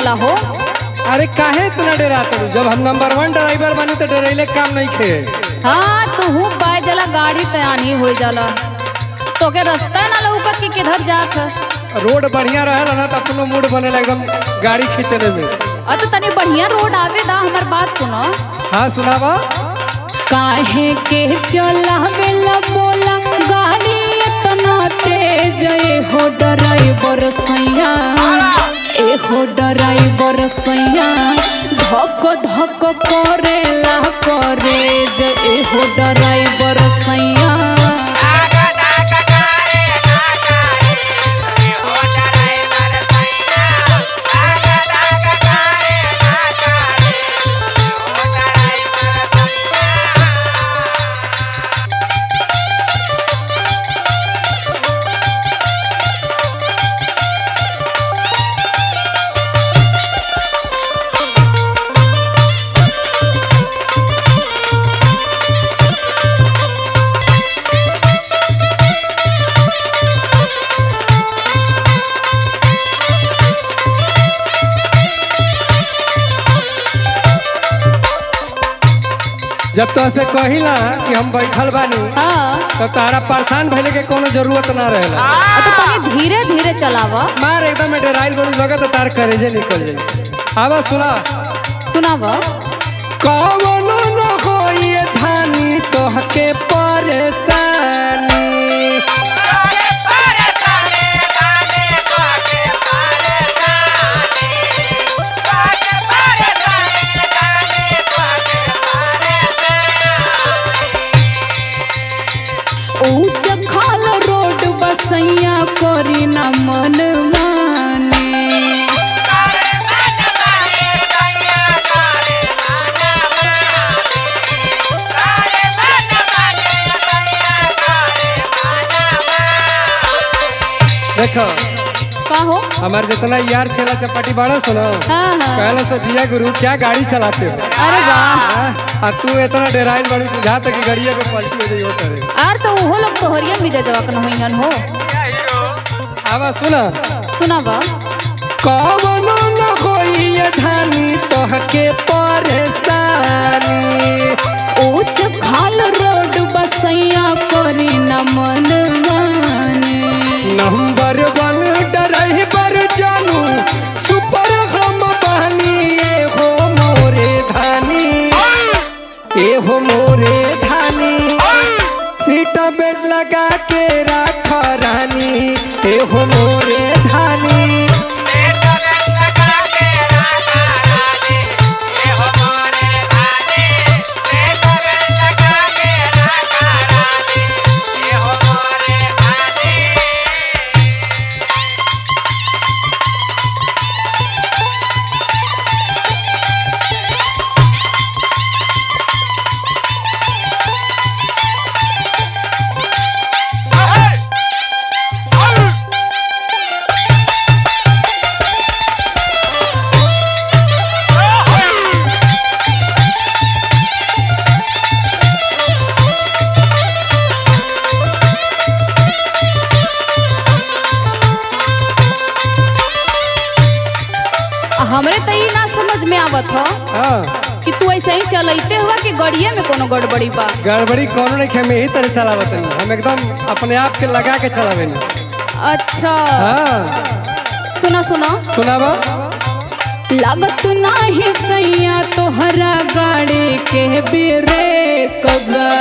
जाला हो। अरे काहे इतना डराता हूँ? जब हम नंबर 1 ड्राइवर बने तो डरेले काम नहीं खे। हाँ तो हूँ बाय जला गाड़ी तैयानी हो जाला तो के रास्ता ना लौकत कि किधर जात है। रोड बढ़िया रहल ना तो अपनो मूड बनेला एकदम गाड़ी खींचने में। तो तनी बढ़िया रोड आवे दा हमार बात सुनो। हाँ सुनावा। काहे के चलावेला बोला गाड़ी इतना तेज हो ड्राइवर सैया ए हो ड्राइवर सैया धक धक करेला करेज ए हो ड्राइवर सैया। जब तो ऐसे कहिला कि हम बैठल बानी तो तारा परेशान भइले के कोनो जरूरत ना रहेला। तो तनी धीरे धीरे चलावा। मार एकदम डराइल बनू लगा तो तार करेजे निकल जाई। आवा सुना सुनावा। कवनो न होई धानी तोहके परेशानी ऊंच खाल रोड बसैया करी न मन माने देखो का हो हमारे जितना यार चला चपाटी बाड़ा सुनो। हाँ। कहला सो दिया गुरु क्या गाड़ी चलाते हो। अरे वाह। आ तू इतना डराइल बड़ी बुझा तक गाड़िया पे पलटी हो जाई हो करे। यार तो वो लोग तो हरिया मिजा जवाक न होइहन हो। आवा सुना सुनावा। कवनो न होई धानी तोहके परेशानी ऊंच खाल रोड बसैया करी न मन माने नंबर 1 ड्राइवर जानू सुपर हम बहनी ए हो मोरे धानी ए हो मोरे धानी सीट बेल्ट लगा के राख रानी ए हो मोरे धानी। हमरे तो ये ना समझ में आवत हो कि तू ऐसे ही चलते हुआ कि गड़िया में कोनो गड़बड़ी बा। गड़बड़ी कोनो नहीं हम यही तरह चलावत हम एकदम अपने आप के लगा के चलावे। अच्छा हाँ सुना सुना सुनावा। लागत नाही सैया तोहरा गाड़ी के ब्रेक बा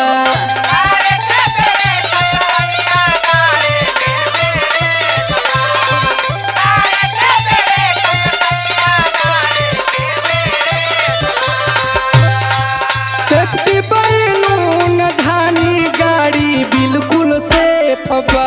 सेफ्टी बैलून धानी गाड़ी बिल्कुल सेफ बा।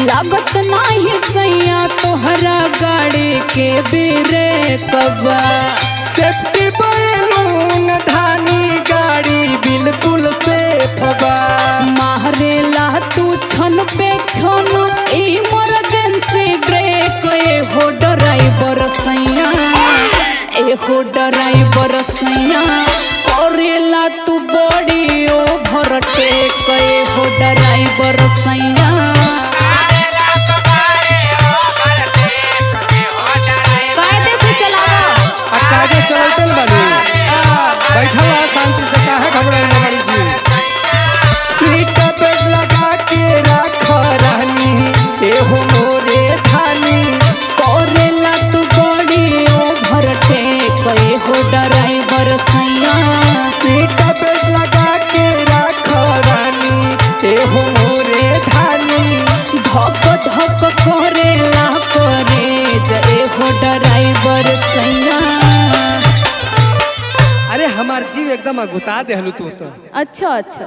लागत नाही सैया तोहरा गाड़ी के ब्रेक बा सेफ्टी बैलून धानी गाड़ी बिल्कुल सेफ बा। मारेला तू छन पे छन इमरजेंसी ब्रेक ए हो ड्राइवर सैया ए हो ड्राइवर एकदम अगुता देहलू तू तो। अच्छा अच्छा